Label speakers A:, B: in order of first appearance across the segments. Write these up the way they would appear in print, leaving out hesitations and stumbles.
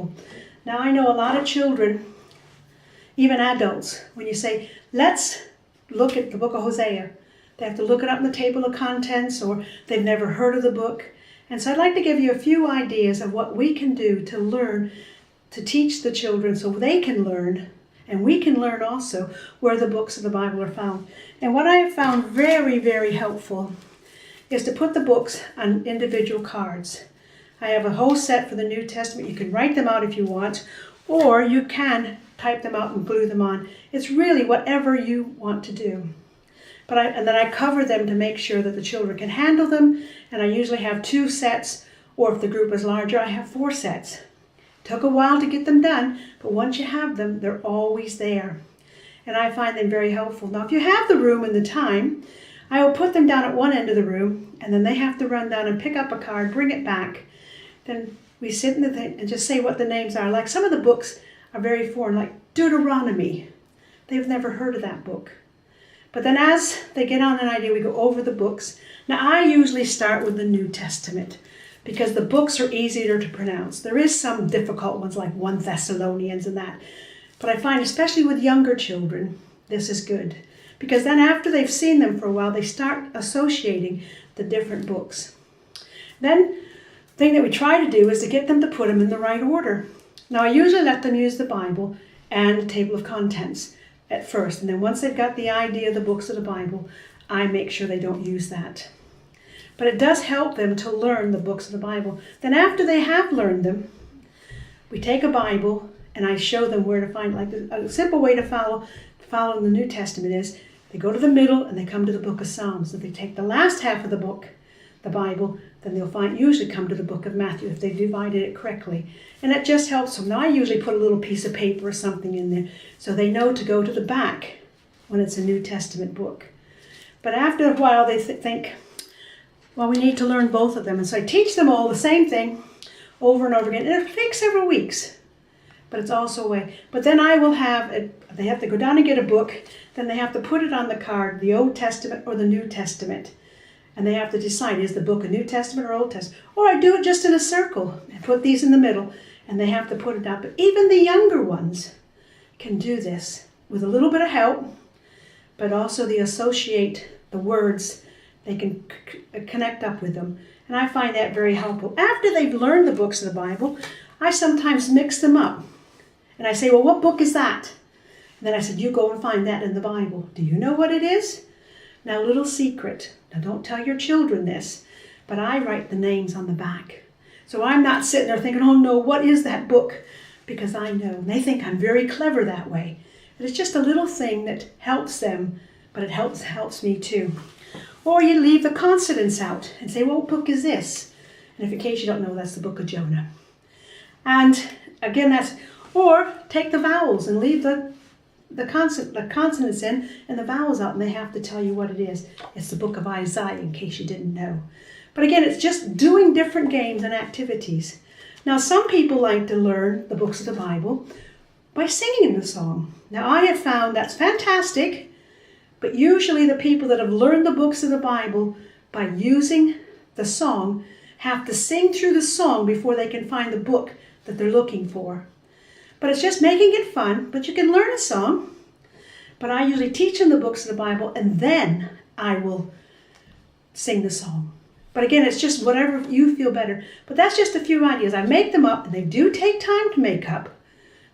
A: Bible. Now I know a lot of children, even adults, when you say, let's look at the book of Hosea, they have to look it up in the table of contents, or they've never heard of the book. And so I'd like to give you a few ideas of what we can do to learn, to teach the children so they can learn, and we can learn also where the books of the Bible are found. And what I have found very, very helpful is to put the books on individual cards. I have a whole set for the New Testament. You can write them out if you want, or you can type them out and glue them on. It's really whatever you want to do. And then I cover them to make sure that the children can handle them, and I usually have 2 sets, or if the group is larger, I have 4 sets. Took a while to get them done, but once you have them, they're always there. And I find them very helpful. Now, if you have the room and the time, I will put them down at one end of the room, and then they have to run down and pick up a card, bring it back. Then we sit in the thing and just say what the names are. Like some of the books are very foreign, like Deuteronomy. They've never heard of that book. But then as they get on an idea, we go over the books. Now, I usually start with the New Testament because the books are easier to pronounce. There is some difficult ones like 1 Thessalonians and that. But I find, especially with younger children, this is good. Because then after they've seen them for a while, they start associating the different books. Then, the thing that we try to do is to get them to put them in the right order. Now, I usually let them use the Bible and the table of contents at first. And then once they've got the idea of the books of the Bible, I make sure they don't use that. But it does help them to learn the books of the Bible. Then after they have learned them, we take a Bible and I show them where to find, like a simple way to follow the New Testament is they go to the middle and they come to the book of Psalms. If they take the last half of the book, the Bible, then they'll usually come to the book of Matthew if they've divided it correctly. And it just helps them. Now I usually put a little piece of paper or something in there so they know to go to the back when it's a New Testament book. But after a while they think, well, we need to learn both of them. And so I teach them all the same thing over and over again. And it takes several weeks, but it's also a way. But then I will they have to go down and get a book, then they have to put it on the card, the Old Testament or the New Testament. And they have to decide, is the book a New Testament or Old Testament? Or I do it just in a circle and put these in the middle, and they have to put it down. But even the younger ones can do this with a little bit of help, but also they associate the words. They can connect up with them. And I find that very helpful. After they've learned the books of the Bible, I sometimes mix them up. And I say, well, what book is that? And then I said, you go and find that in the Bible. Do you know what it is? Now, little secret. Now, don't tell your children this, but I write the names on the back. So I'm not sitting there thinking, oh no, what is that book? Because I know. And they think I'm very clever that way. And it's just a little thing that helps them, but it helps me too. Or you leave the consonants out and say, well, what book is this? And if in case you don't know, that's the book of Jonah. And again, or take the vowels and leave the consonants in and the vowels out, and they have to tell you what it is. It's the book of Isaiah, in case you didn't know. But again, it's just doing different games and activities. Now, some people like to learn the books of the Bible by singing the song. Now, I have found that's fantastic, but usually the people that have learned the books of the Bible by using the song have to sing through the song before they can find the book that they're looking for. But it's just making it fun, but you can learn a song. But I usually teach them the books of the Bible, and then I will sing the song. But again, it's just whatever you feel better. But that's just a few ideas. I make them up, and they do take time to make up.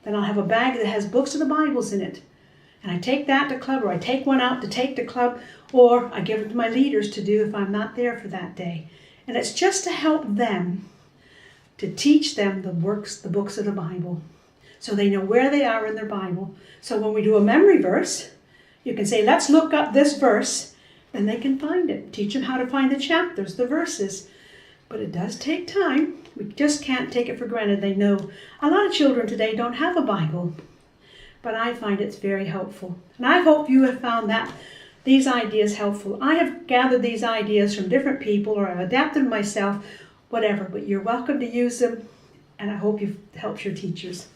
A: Then I'll have a bag that has books of the Bibles in it. And I take that to club, or I take one out to take to club, or I give it to my leaders to do if I'm not there for that day. And it's just to help them, to teach them the books of the Bible, so they know where they are in their Bible. So when we do a memory verse, you can say, let's look up this verse, and they can find it. Teach them how to find the chapters, the verses. But it does take time. We just can't take it for granted. They know. A lot of children today don't have a Bible, but I find it's very helpful. And I hope you have found these ideas helpful. I have gathered these ideas from different people, or I've adapted them myself, whatever. But you're welcome to use them, and I hope you've helped your teachers.